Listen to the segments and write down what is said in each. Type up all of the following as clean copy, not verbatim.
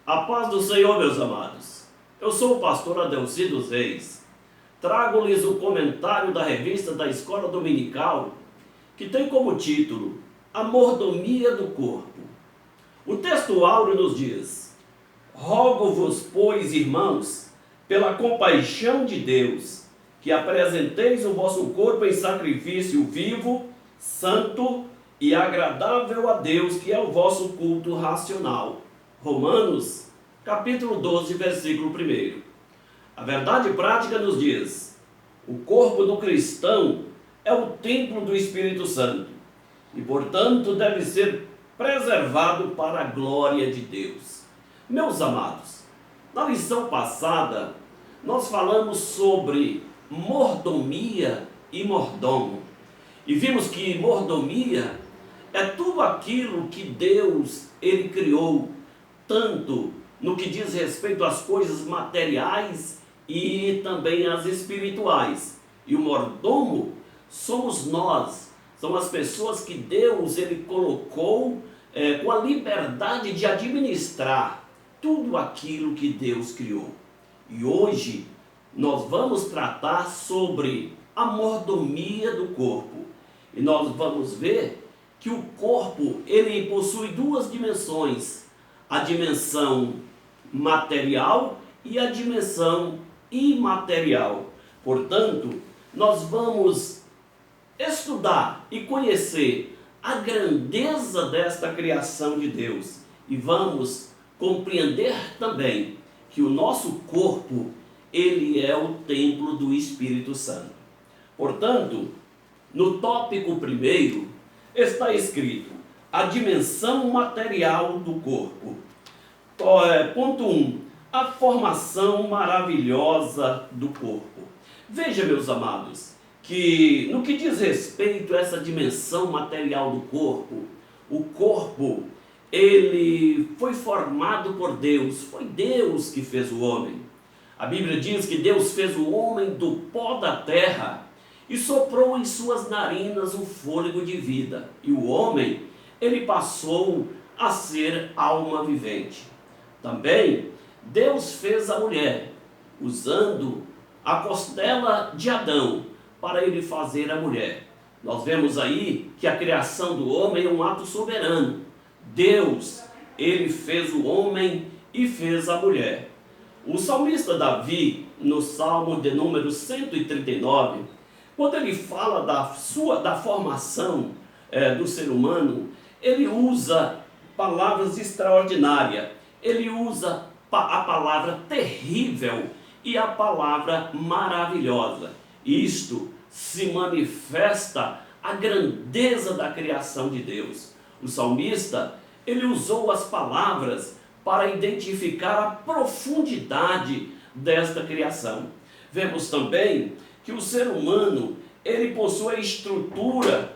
A paz do Senhor, meus amados. Eu sou o pastor Adelci dos Reis. Trago-lhes o comentário da revista da Escola Dominical, que tem como título A Mordomia do Corpo. O texto áureo nos diz: Rogo-vos, pois, irmãos, pela compaixão de Deus, que apresenteis o vosso corpo em sacrifício vivo, santo e agradável a Deus, que é o vosso culto racional. Romanos, capítulo 12, versículo 1. A verdade prática nos diz: o corpo do cristão é o templo do Espírito Santo e, portanto, deve ser preservado para a glória de Deus. Meus amados, na lição passada, nós falamos sobre mordomia e mordomo. E vimos que mordomia é tudo aquilo que Deus ele criou, tanto no que diz respeito às coisas materiais e também às espirituais. E o mordomo somos nós, são as pessoas que Deus ele colocou com a liberdade de administrar tudo aquilo que Deus criou. E hoje nós vamos tratar sobre a mordomia do corpo. E nós vamos ver que o corpo ele possui duas dimensões: a dimensão material e a dimensão imaterial. Portanto, nós vamos estudar e conhecer a grandeza desta criação de Deus e vamos compreender também que o nosso corpo ele é o templo do Espírito Santo. Portanto, no tópico primeiro está escrito a dimensão material do corpo. Ponto 1. A formação maravilhosa do corpo. Veja, meus amados, que no que diz respeito a essa dimensão material do corpo, o corpo ele foi formado por Deus, foi Deus que fez o homem. A Bíblia diz que Deus fez o homem do pó da terra e soprou em suas narinas o fôlego de vida. E o homem, ele passou a ser alma vivente. Também, Deus fez a mulher, usando a costela de Adão, para ele fazer a mulher. Nós vemos aí que a criação do homem é um ato soberano. Deus, ele fez o homem e fez a mulher. O salmista Davi, no Salmo de número 139, quando ele fala da formação do ser humano, ele usa palavras extraordinárias. Ele usa a palavra terrível e a palavra maravilhosa. Isto se manifesta a grandeza da criação de Deus. O salmista, ele usou as palavras para identificar a profundidade desta criação. Vemos também que o ser humano, ele possui a estrutura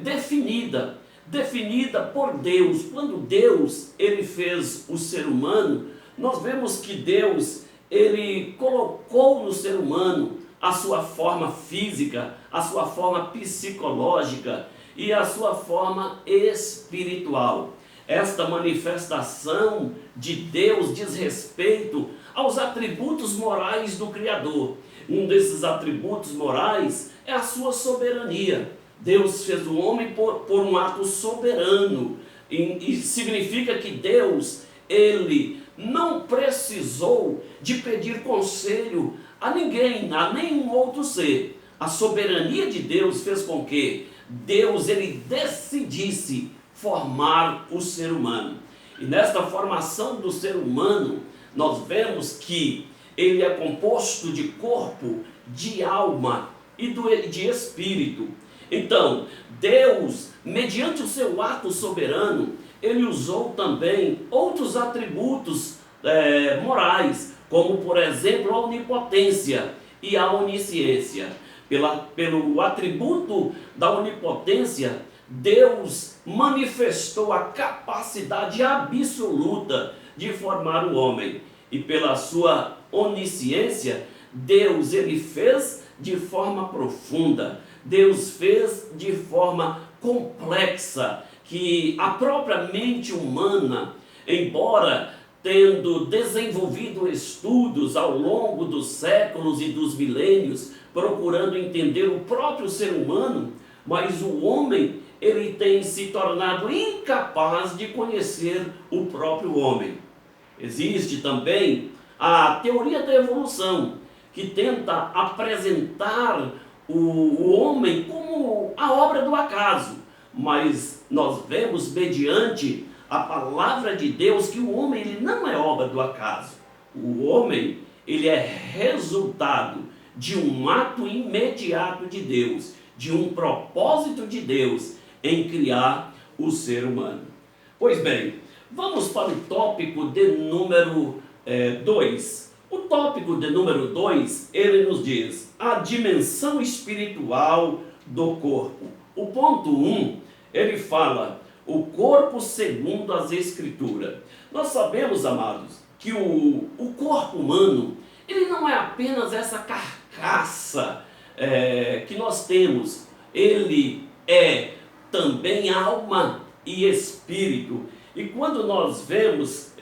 definida por Deus. Quando Deus ele fez o ser humano, nós vemos que Deus ele colocou no ser humano a sua forma física, a sua forma psicológica e a sua forma espiritual. Esta manifestação de Deus diz respeito aos atributos morais do Criador. Um desses atributos morais é a sua soberania. Deus fez o homem por um ato soberano. E significa que Deus, ele não precisou de pedir conselho a ninguém, a nenhum outro ser. A soberania de Deus fez com que Deus ele decidisse formar o ser humano. E nesta formação do ser humano, nós vemos que ele é composto de corpo, de alma e de espírito. Então, Deus, mediante o seu ato soberano, ele usou também outros atributos morais, como por exemplo a onipotência e a onisciência. Pelo atributo da onipotência, Deus manifestou a capacidade absoluta de formar o homem. E pela sua onisciência, Deus ele fez de forma profunda. Deus fez de forma complexa, que a própria mente humana, embora tendo desenvolvido estudos ao longo dos séculos e dos milênios, procurando entender o próprio ser humano, mas o homem, ele tem se tornado incapaz de conhecer o próprio homem. Existe também a teoria da evolução, que tenta apresentar o homem como a obra do acaso, mas nós vemos mediante a palavra de Deus que o homem ele não é obra do acaso. O homem ele é resultado de um ato imediato de Deus, de um propósito de Deus em criar o ser humano. Pois bem, vamos para o tópico de número 2. O tópico de número 2, ele nos diz a dimensão espiritual do corpo. O ponto 1, ele fala o corpo segundo as Escrituras. Nós sabemos, amados, que o corpo humano, ele não é apenas essa carcaça que nós temos. Ele é também alma e espírito. E quando nós vemos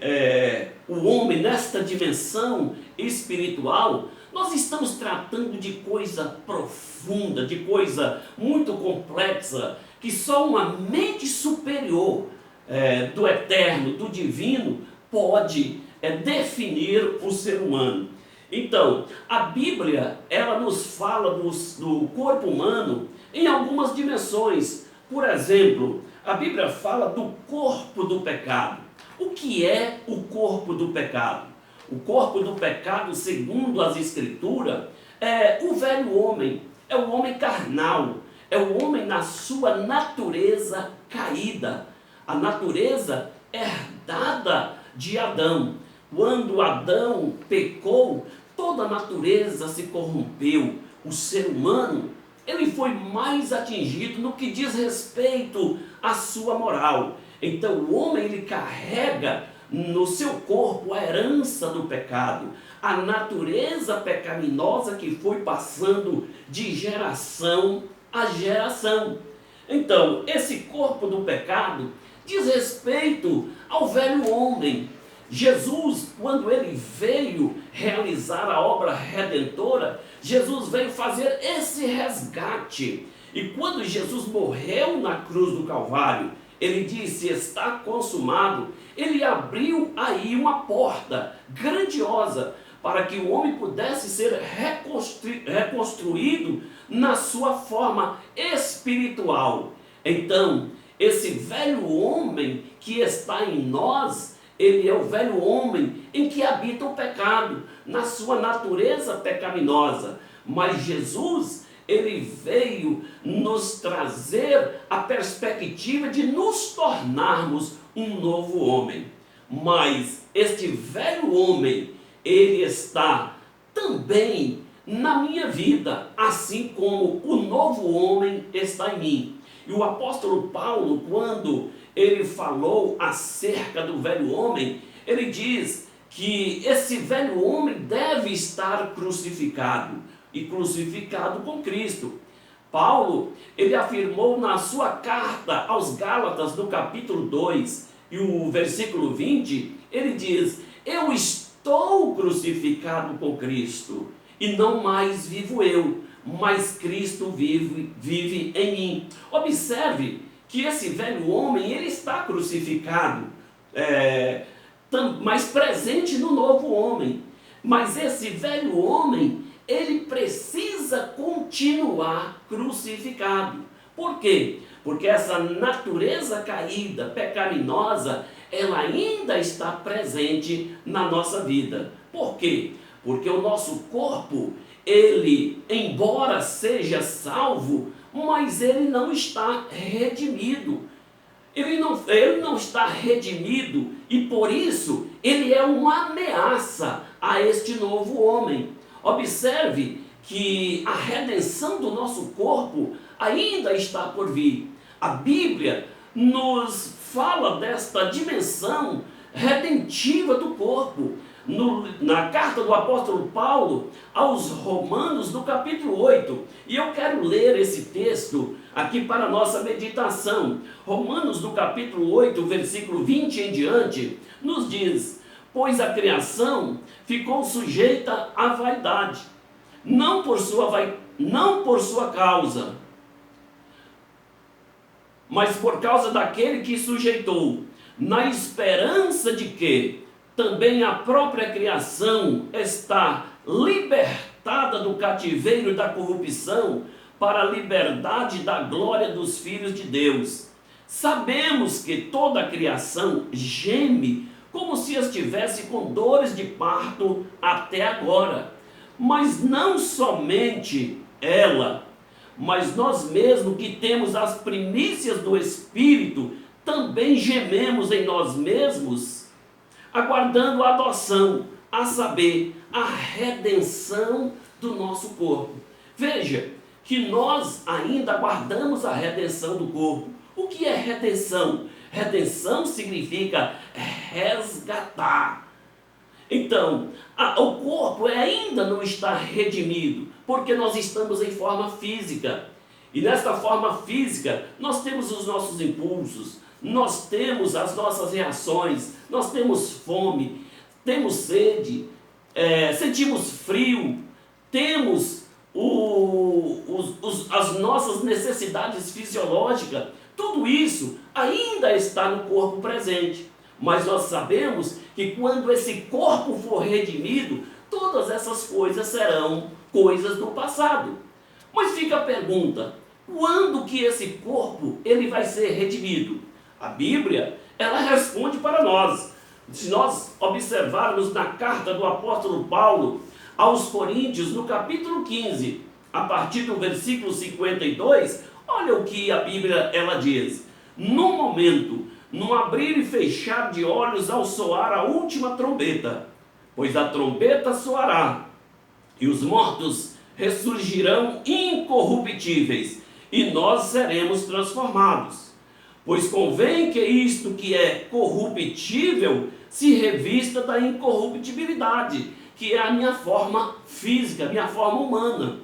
o homem nesta dimensão espiritual, nós estamos tratando de coisa profunda, de coisa muito complexa, que só uma mente superior do eterno, do divino, pode definir o ser humano. Então, a Bíblia, ela nos fala do corpo humano em algumas dimensões. Por exemplo, a Bíblia fala do corpo do pecado. O que é o corpo do pecado? O corpo do pecado, segundo as Escrituras, é o velho homem, é o homem carnal, é o homem na sua natureza caída, a natureza herdada de Adão. Quando Adão pecou, toda a natureza se corrompeu. O ser humano, ele foi mais atingido no que diz respeito à sua moral. Então o homem, ele carrega no seu corpo a herança do pecado, a natureza pecaminosa que foi passando de geração a geração. Então, esse corpo do pecado diz respeito ao velho homem. Jesus, quando ele veio realizar a obra redentora, Jesus veio fazer esse resgate. E quando Jesus morreu na cruz do Calvário, ele disse, está consumado. Ele abriu aí uma porta grandiosa para que o homem pudesse ser reconstruído na sua forma espiritual. Então, esse velho homem que está em nós, ele é o velho homem em que habita o pecado, na sua natureza pecaminosa. Mas Jesus, ele veio nos trazer a perspectiva de nos tornarmos um novo homem. Mas este velho homem, ele está também na minha vida, assim como o novo homem está em mim. E o apóstolo Paulo, quando ele falou acerca do velho homem, ele diz que esse velho homem deve estar crucificado, e crucificado com Cristo. Paulo, ele afirmou na sua carta aos Gálatas, no capítulo 2, e o versículo 20, ele diz, eu estou crucificado com Cristo, e não mais vivo eu, mas Cristo vive em mim. Observe que esse velho homem, ele está crucificado, mas presente no novo homem. Mas esse velho homem, ele precisa continuar crucificado. Por quê? Porque essa natureza caída, pecaminosa, ela ainda está presente na nossa vida. Por quê? Porque o nosso corpo, ele, embora seja salvo, mas ele não está redimido. Ele não está redimido e por isso ele é uma ameaça a este novo homem. Observe que a redenção do nosso corpo ainda está por vir. A Bíblia nos fala desta dimensão redentiva do corpo. Na carta do apóstolo Paulo aos Romanos, no capítulo 8, e eu quero ler esse texto aqui para a nossa meditação. Romanos, no capítulo 8, versículo 20 em diante, nos diz, pois a criação ficou sujeita à vaidade, não por sua causa, mas por causa daquele que sujeitou, na esperança de que também a própria criação está libertada do cativeiro da corrupção para a liberdade da glória dos filhos de Deus. Sabemos que toda a criação geme como se estivesse com dores de parto até agora. Mas não somente ela, mas nós mesmos que temos as primícias do Espírito, também gememos em nós mesmos, aguardando a adoção, a saber, a redenção do nosso corpo. Veja que nós ainda aguardamos a redenção do corpo. O que é redenção? Redenção significa resgatar. Então, o corpo ainda não está redimido, porque nós estamos em forma física. E nesta forma física, nós temos os nossos impulsos, nós temos as nossas reações, nós temos fome, temos sede, sentimos frio, temos as nossas necessidades fisiológicas. Tudo isso ainda está no corpo presente. Mas nós sabemos que quando esse corpo for redimido, todas essas coisas serão coisas do passado. Mas fica a pergunta, quando que esse corpo ele vai ser redimido? A Bíblia, ela responde para nós. Se nós observarmos na carta do apóstolo Paulo aos Coríntios, no capítulo 15, a partir do versículo 52, olha o que a Bíblia ela diz. No momento, no abrir e fechar de olhos ao soar a última trombeta, pois a trombeta soará, e os mortos ressurgirão incorruptíveis, e nós seremos transformados. Pois convém que isto que é corruptível se revista da incorruptibilidade, que é a minha forma física, a minha forma humana.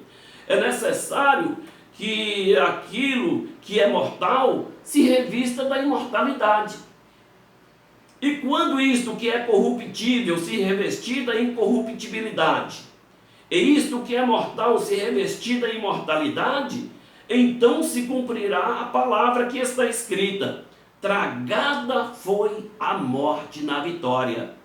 É necessário que aquilo que é mortal se revista da imortalidade. E quando isto que é corruptível se revestir da incorruptibilidade, e isto que é mortal se revestir da imortalidade, então se cumprirá a palavra que está escrita: tragada foi a morte na vitória.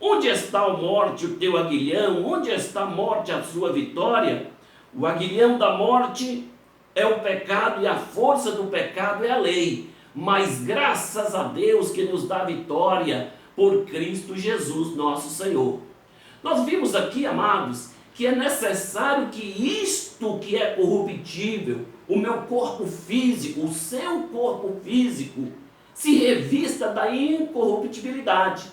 Onde está a morte, o teu aguilhão? Onde está a morte, a sua vitória? O aguilhão da morte é o pecado e a força do pecado é a lei. Mas graças a Deus que nos dá vitória por Cristo Jesus nosso Senhor. Nós vimos aqui, amados, que é necessário que isto que é corruptível, o meu corpo físico, o seu corpo físico, se revista da incorruptibilidade.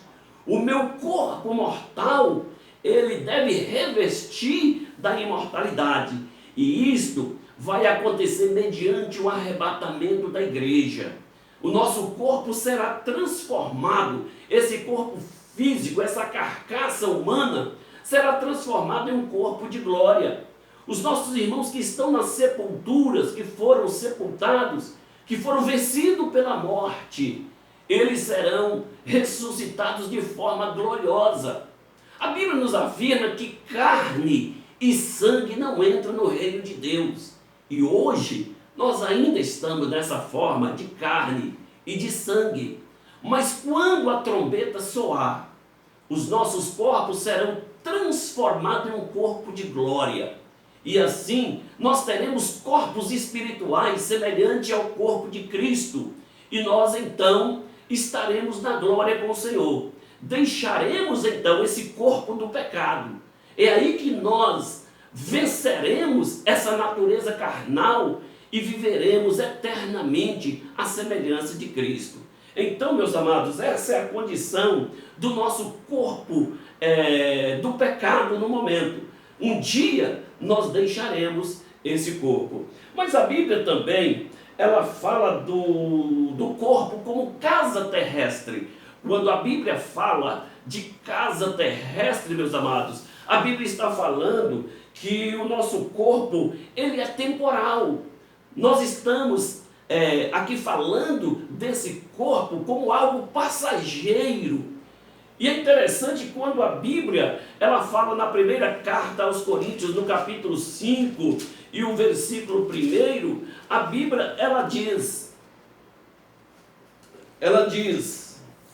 O meu corpo mortal, ele deve revestir da imortalidade. E isto vai acontecer mediante o arrebatamento da igreja. O nosso corpo será transformado, esse corpo físico, essa carcaça humana, será transformado em um corpo de glória. Os nossos irmãos que estão nas sepulturas, que foram sepultados, que foram vencidos pela morte, eles serão ressuscitados de forma gloriosa. A Bíblia nos afirma que carne e sangue não entram no reino de Deus. E hoje nós ainda estamos nessa forma de carne e de sangue. Mas quando a trombeta soar, os nossos corpos serão transformados em um corpo de glória. E assim nós teremos corpos espirituais semelhantes ao corpo de Cristo. E nós então estaremos na glória com o Senhor. Deixaremos então esse corpo do pecado. É aí que nós venceremos essa natureza carnal e viveremos eternamente à semelhança de Cristo. Então, meus amados, essa é a condição do nosso corpo do pecado no momento. Um dia nós deixaremos esse corpo. Mas a Bíblia também, ela fala do corpo como casa terrestre. Quando a Bíblia fala de casa terrestre, meus amados, a Bíblia está falando que o nosso corpo, ele é temporal. Nós estamos aqui falando desse corpo como algo passageiro. E é interessante quando a Bíblia, ela fala na primeira carta aos Coríntios, no capítulo 5 e o versículo 1, a Bíblia, ela diz,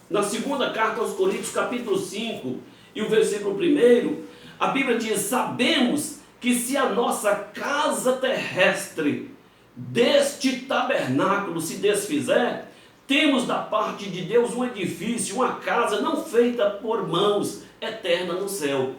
na segunda carta aos Coríntios, capítulo 5 e o versículo 1, a Bíblia diz: sabemos que se a nossa casa terrestre deste tabernáculo se desfizer, temos da parte de Deus um edifício, uma casa não feita por mãos, eterna no céu.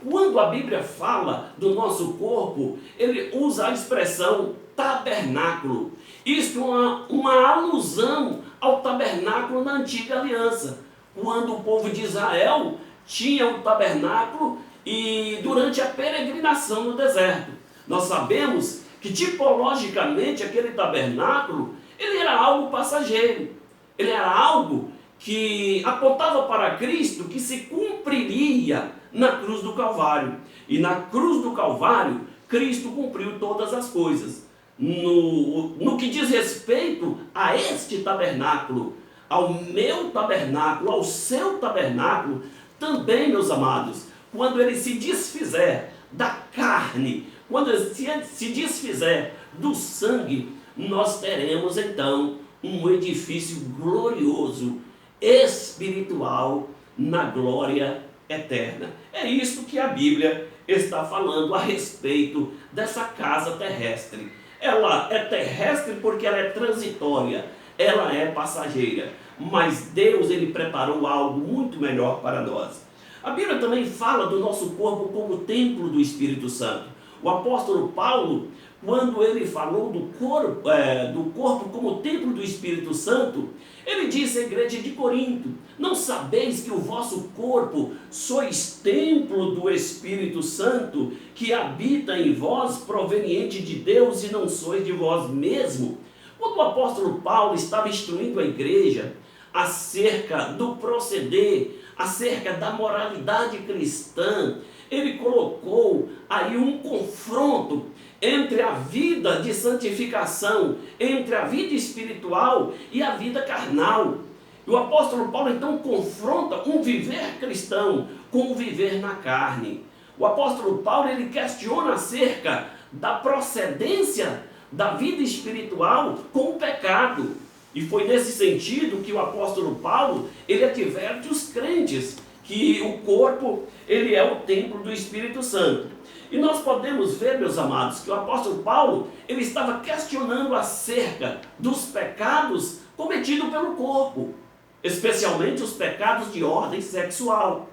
Quando a Bíblia fala do nosso corpo, ele usa a expressão tabernáculo. Isto é uma alusão ao tabernáculo na antiga aliança, quando o povo de Israel tinha o tabernáculo e durante a peregrinação no deserto. Nós sabemos que tipologicamente aquele tabernáculo, ele era algo passageiro, ele era algo que apontava para Cristo, que se cumpriria na cruz do Calvário. E na cruz do Calvário, Cristo cumpriu todas as coisas. No que diz respeito a este tabernáculo, ao meu tabernáculo, ao seu tabernáculo, também, meus amados, quando ele se desfizer da carne, quando ele se desfizer do sangue, nós teremos então um edifício glorioso, espiritual, na glória eterna. É isso que a Bíblia está falando a respeito dessa casa terrestre. Ela é terrestre porque ela é transitória, ela é passageira, mas Deus, ele preparou algo muito melhor para nós. A Bíblia também fala do nosso corpo como templo do Espírito Santo. O apóstolo Paulo, quando ele falou do corpo como templo do Espírito Santo, ele disse à igreja de Corinto: não sabeis que o vosso corpo sois templo do Espírito Santo, que habita em vós, proveniente de Deus, e não sois de vós mesmo? Quando o apóstolo Paulo estava instruindo a igreja acerca do proceder, acerca da moralidade cristã, ele colocou aí um confronto entre a vida de santificação, entre a vida espiritual e a vida carnal. E o apóstolo Paulo então confronta um viver cristão com o viver na carne. O apóstolo Paulo, ele questiona acerca da procedência da vida espiritual com o pecado. E foi nesse sentido que o apóstolo Paulo, ele adverte os crentes que o corpo, ele é o templo do Espírito Santo. E nós podemos ver, meus amados, que o apóstolo Paulo, ele estava questionando acerca dos pecados cometidos pelo corpo, especialmente os pecados de ordem sexual.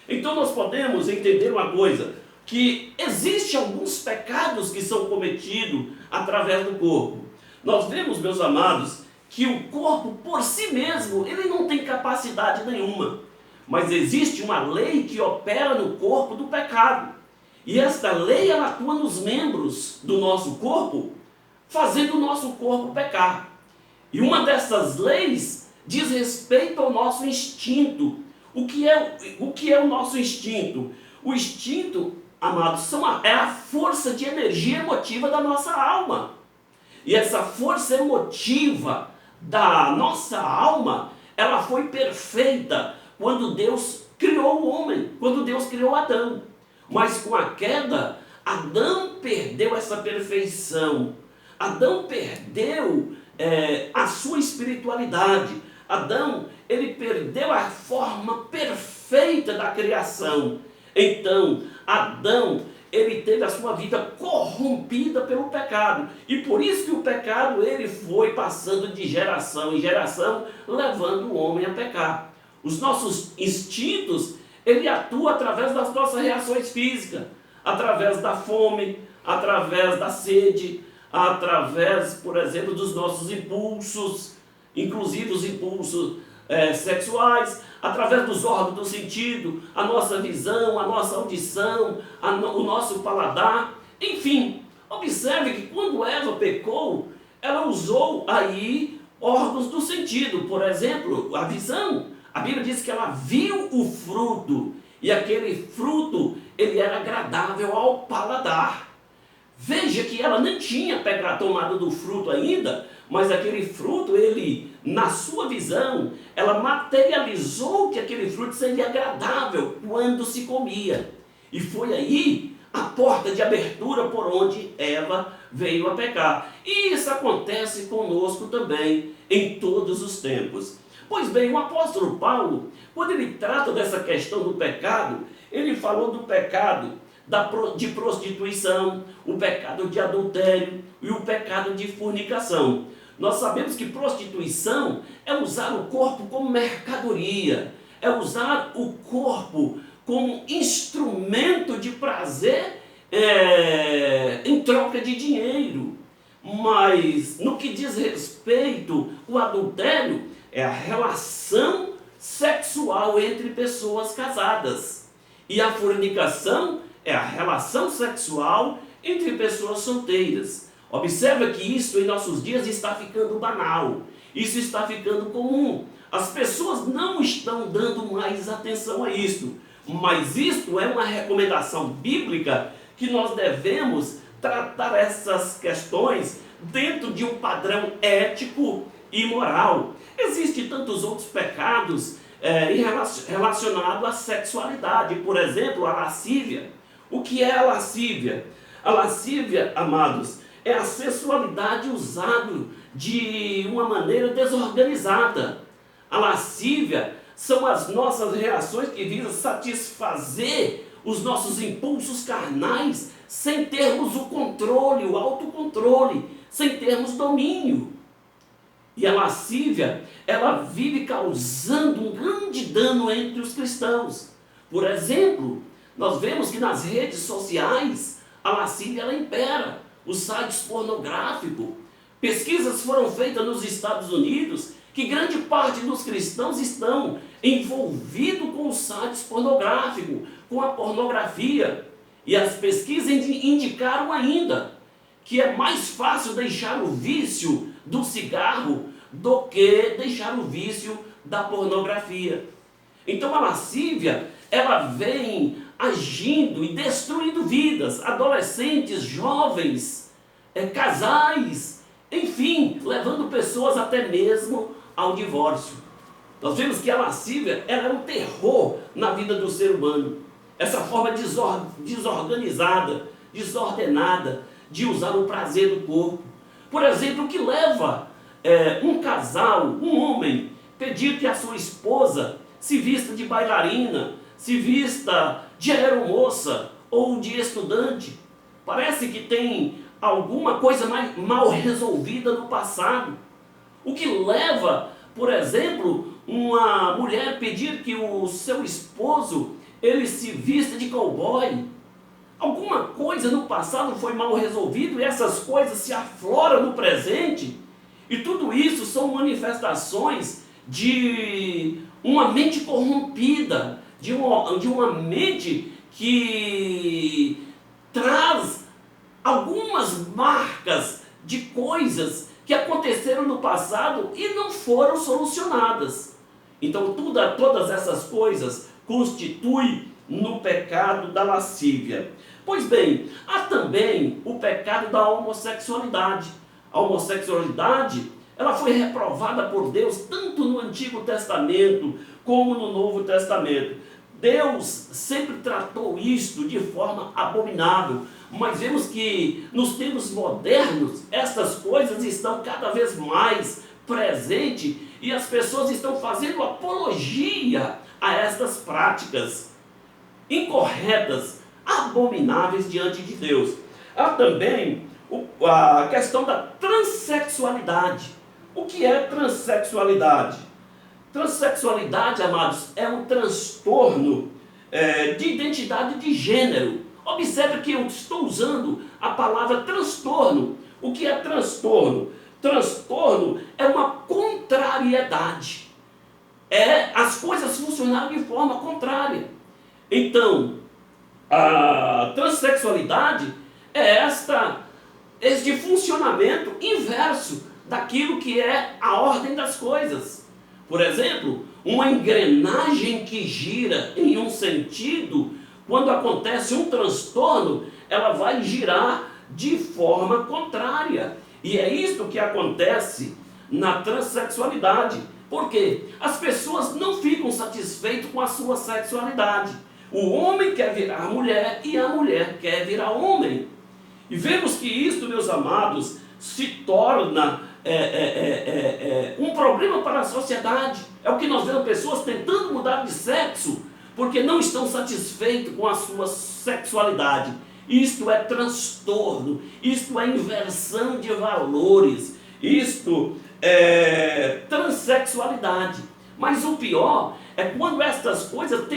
Então nós podemos entender uma coisa, que existem alguns pecados que são cometidos através do corpo. Nós vemos, meus amados, que o corpo por si mesmo, ele não tem capacidade nenhuma. Mas existe uma lei que opera no corpo do pecado. E esta lei, ela atua nos membros do nosso corpo, fazendo o nosso corpo pecar. E uma dessas leis diz respeito ao nosso instinto. O que é o nosso instinto? O instinto, amados, é a força de energia emotiva da nossa alma. E essa força emotiva da nossa alma, ela foi perfeita quando Deus criou o homem, quando Deus criou Adão. Mas com a queda, Adão perdeu essa perfeição. Adão perdeu a sua espiritualidade. Adão, ele perdeu a forma perfeita da criação. Então, Adão, ele teve a sua vida corrompida pelo pecado. E por isso que o pecado, ele foi passando de geração em geração, levando o homem a pecar. Os nossos instintos, ele atua através das nossas reações físicas, através da fome, através da sede, através, por exemplo, dos nossos impulsos, inclusive os impulsos sexuais, através dos órgãos do sentido, a nossa visão, a nossa audição, o nosso paladar, enfim. Observe que quando Eva pecou, ela usou aí órgãos do sentido, por exemplo, a visão. A Bíblia diz que ela viu o fruto, e aquele fruto, ele era agradável ao paladar. Veja que ela não tinha tomado do fruto ainda, mas aquele fruto, ele na sua visão, ela materializou que aquele fruto seria agradável quando se comia. E foi aí a porta de abertura por onde Eva veio a pecar. E isso acontece conosco também em todos os tempos. Pois bem, o apóstolo Paulo, quando ele trata dessa questão do pecado, ele falou do pecado de prostituição, o pecado de adultério e o pecado de fornicação. Nós sabemos que prostituição é usar o corpo como mercadoria, é usar o corpo como instrumento de prazer em troca de dinheiro. Mas no que diz respeito ao adultério, é a relação sexual entre pessoas casadas. E a fornicação é a relação sexual entre pessoas solteiras. Observa que isso em nossos dias está ficando banal, isso está ficando comum. As pessoas não estão dando mais atenção a isto, mas isto é uma recomendação bíblica que nós devemos tratar essas questões dentro de um padrão ético e moral. Existem tantos outros pecados relacionados à sexualidade, por exemplo, a lascívia. O que é a lascívia? A lascívia, amados, é a sexualidade usada de uma maneira desorganizada. A lascívia são as nossas reações que visam satisfazer os nossos impulsos carnais sem termos o controle, o autocontrole, sem termos domínio. E a lascívia, ela vive causando um grande dano entre os cristãos. Por exemplo, nós vemos que nas redes sociais a lascívia ela impera, os sites pornográficos. Pesquisas foram feitas nos Estados Unidos que grande parte dos cristãos estão envolvidos com os sites pornográficos, com a pornografia. E as pesquisas indicaram ainda que é mais fácil deixar o vício do cigarro do que deixar o vício da pornografia. Então a lascívia, ela vem agindo e destruindo vidas, adolescentes, jovens, casais, enfim, levando pessoas até mesmo ao divórcio. Nós vemos que a lascívia ela é um terror na vida do ser humano. Essa forma desorganizada, desordenada de usar o prazer do corpo. Por exemplo, o que leva um casal, um homem, pedir que a sua esposa se vista de bailarina, se vista de aeromoça ou de estudante. Parece que tem alguma coisa mal resolvida no passado. O que leva, por exemplo, uma mulher pedir que o seu esposo ele se vista de cowboy. Alguma coisa no passado foi mal resolvido e essas coisas se afloram no presente. E tudo isso são manifestações de uma mente corrompida, de uma mente que traz algumas marcas de coisas que aconteceram no passado e não foram solucionadas. Então todas essas coisas constituem no pecado da lascívia. Pois bem, há também o pecado da homossexualidade. A homossexualidade, ela foi reprovada por Deus tanto no Antigo Testamento como no Novo Testamento. Deus sempre tratou isto de forma abominável, mas vemos que nos tempos modernos estas coisas estão cada vez mais presentes e as pessoas estão fazendo apologia a estas práticas incorretas, abomináveis diante de Deus. Há também a questão da transexualidade. O que é transexualidade? Transexualidade, amados, é um transtorno de identidade de gênero. Observe que eu estou usando a palavra transtorno. O que é transtorno? Transtorno é uma contrariedade. As coisas funcionaram de forma contrária. Então, a transexualidade é este funcionamento inverso daquilo que é a ordem das coisas. Por exemplo, uma engrenagem que gira em um sentido, quando acontece um transtorno, ela vai girar de forma contrária. E é isto que acontece na transexualidade. Por quê? As pessoas não ficam satisfeitas com a sua sexualidade. O homem quer virar mulher e a mulher quer virar homem. E vemos que isto, meus amados, se torna um problema para a sociedade. É o que nós vemos pessoas tentando mudar de sexo porque não estão satisfeitos com a sua sexualidade. Isto é transtorno, isto é inversão de valores, isto é transexualidade. Mas o pior é quando estas coisas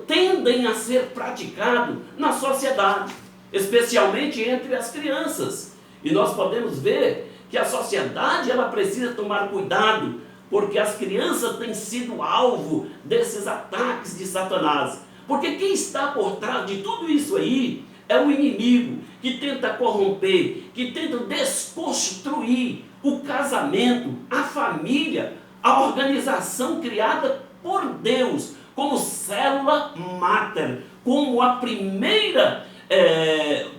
tendem a ser praticadas na sociedade, especialmente entre as crianças. E nós podemos ver que a sociedade ela precisa tomar cuidado, porque as crianças têm sido alvo desses ataques de Satanás. Porque quem está por trás de tudo isso aí é o inimigo que tenta corromper, que tenta desconstruir o casamento, a família, a organização criada por Deus, como célula máter, como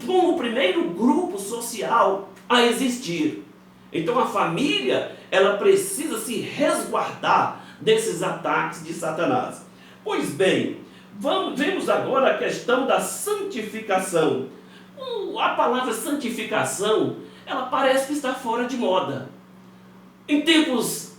como o primeiro grupo social a existir. Então a família, ela precisa se resguardar desses ataques de Satanás. Pois bem, vemos agora a questão da santificação. A palavra santificação, ela parece que está fora de moda. Em tempos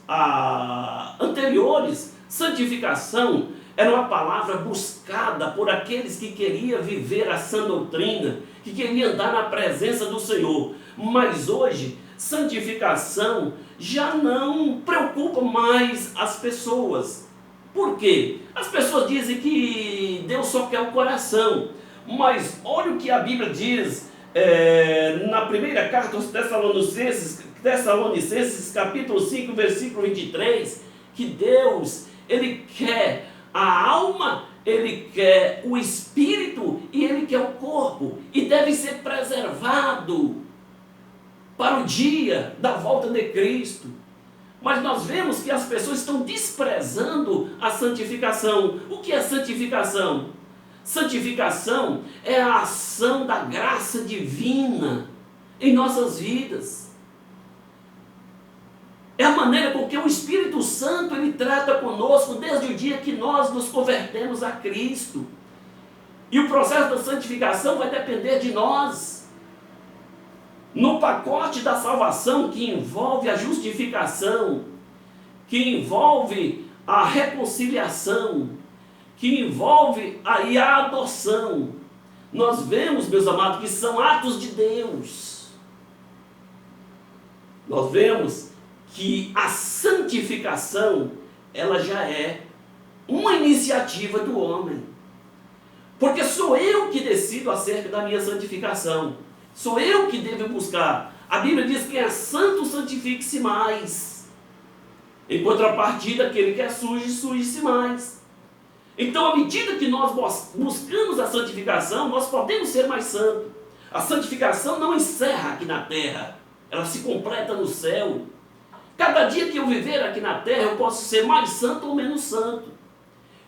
anteriores, santificação era uma palavra buscada por aqueles que queriam viver a sã doutrina, que queriam andar na presença do Senhor. Mas hoje, santificação já não preocupa mais as pessoas. Por quê? As pessoas dizem que Deus só quer o coração. Mas olha o que a Bíblia diz na primeira carta aos Tessalonicenses, capítulo 5, versículo 23, que Deus, Ele quer a alma, Ele quer o espírito e Ele quer o corpo. E deve ser preservado para o dia da volta de Cristo. Mas nós vemos que as pessoas estão desprezando a santificação. O que é santificação? Santificação é a ação da graça divina em nossas vidas. É a maneira com que o Espírito Santo ele trata conosco desde o dia que nós nos convertemos a Cristo. E o processo da santificação vai depender de nós. No pacote da salvação, que envolve a justificação, que envolve a reconciliação, que envolve a adoção, nós vemos, meus amados, que são atos de Deus. Nós vemos que a santificação, ela já é uma iniciativa do homem. Porque sou eu que decido acerca da minha santificação. Sou eu que devo buscar. A Bíblia diz que quem é santo, santifique-se mais. Em contrapartida, aquele que é sujo, suje-se mais. Então, à medida que nós buscamos a santificação, nós podemos ser mais santos. A santificação não encerra aqui na terra. Ela se completa no céu. Cada dia que eu viver aqui na terra, eu posso ser mais santo ou menos santo.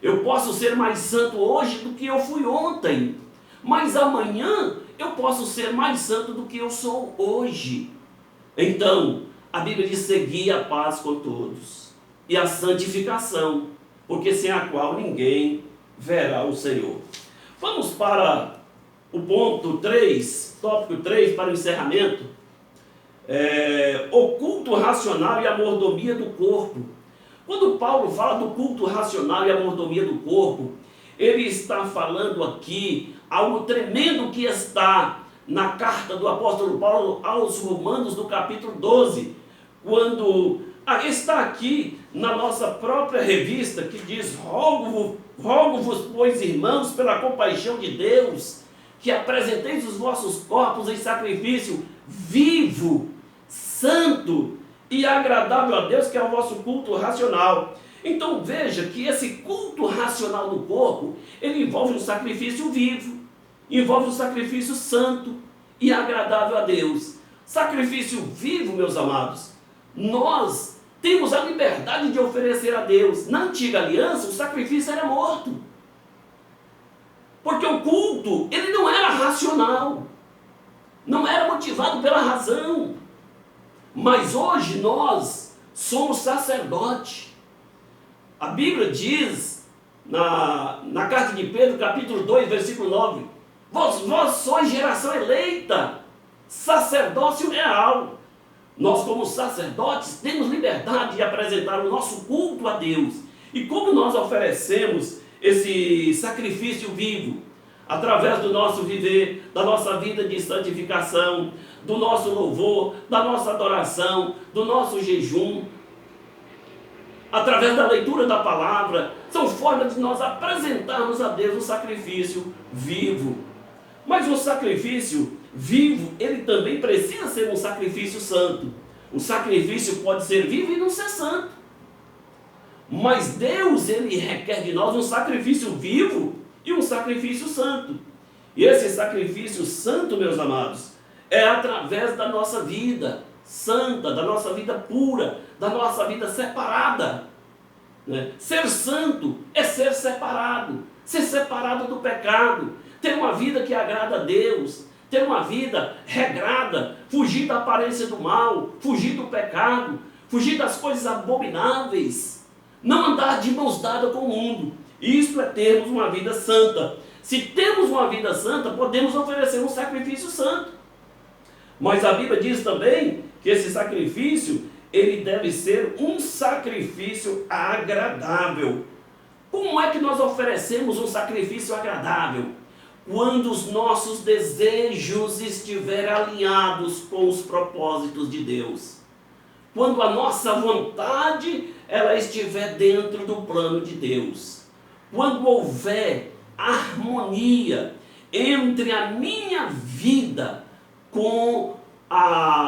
Eu posso ser mais santo hoje do que eu fui ontem. Mas amanhã eu posso ser mais santo do que eu sou hoje. Então, a Bíblia diz: seguir a paz com todos e a santificação, porque sem a qual ninguém verá o Senhor. Vamos para o ponto 3, tópico 3, para o encerramento. O culto racional e a mordomia do corpo. Quando Paulo fala do culto racional e a mordomia do corpo, ele está falando aqui algo tremendo que está na carta do apóstolo Paulo aos Romanos, no capítulo 12, quando está aqui na nossa própria revista, que diz: rogo-vos, pois, irmãos, pela compaixão de Deus, que apresenteis os vossos corpos em sacrifício vivo, santo e agradável a Deus, que é o vosso culto racional. Então veja que esse culto racional do corpo, ele envolve um sacrifício vivo, envolve um sacrifício santo e agradável a Deus. Sacrifício vivo, meus amados, nós temos a liberdade de oferecer a Deus. Na antiga aliança, o sacrifício era morto, porque o culto, ele não era racional, não era motivado pela razão. Mas hoje nós, somos sacerdote. A Bíblia diz, na carta de Pedro, capítulo 2, versículo 9, vós sois geração eleita, sacerdócio real. Nós, como sacerdotes, temos liberdade de apresentar o nosso culto a Deus. E como nós oferecemos esse sacrifício vivo? Através do nosso viver, da nossa vida de santificação, do nosso louvor, da nossa adoração, do nosso jejum, através da leitura da palavra. São formas de nós apresentarmos a Deus um sacrifício vivo. Mas o sacrifício vivo, ele também precisa ser um sacrifício santo. O sacrifício pode ser vivo e não ser santo. Mas Deus, ele requer de nós um sacrifício vivo e um sacrifício santo. E esse sacrifício santo, meus amados, é através da nossa vida santa, da nossa vida pura, da nossa vida separada. Ser santo é ser separado do pecado, ter uma vida que agrada a Deus, ter uma vida regrada, fugir da aparência do mal, fugir do pecado, fugir das coisas abomináveis, não andar de mãos dadas com o mundo. Isto é termos uma vida santa. Se temos uma vida santa, podemos oferecer um sacrifício santo. Mas a Bíblia diz também que esse sacrifício, ele deve ser um sacrifício agradável. Como é que nós oferecemos um sacrifício agradável? Quando os nossos desejos estiverem alinhados com os propósitos de Deus. Quando a nossa vontade, ela estiver dentro do plano de Deus. Quando houver harmonia entre a minha vida com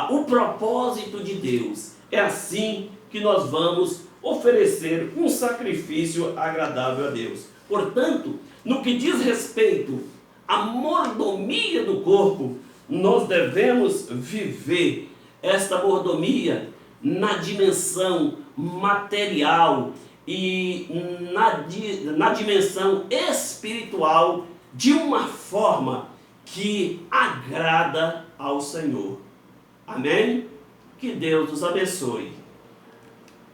o propósito de Deus. É assim que nós vamos oferecer um sacrifício agradável a Deus. Portanto, no que diz respeito à mordomia do corpo, nós devemos viver esta mordomia na dimensão material e na dimensão espiritual, de uma forma que agrada ao Senhor. Amém? Que Deus nos abençoe.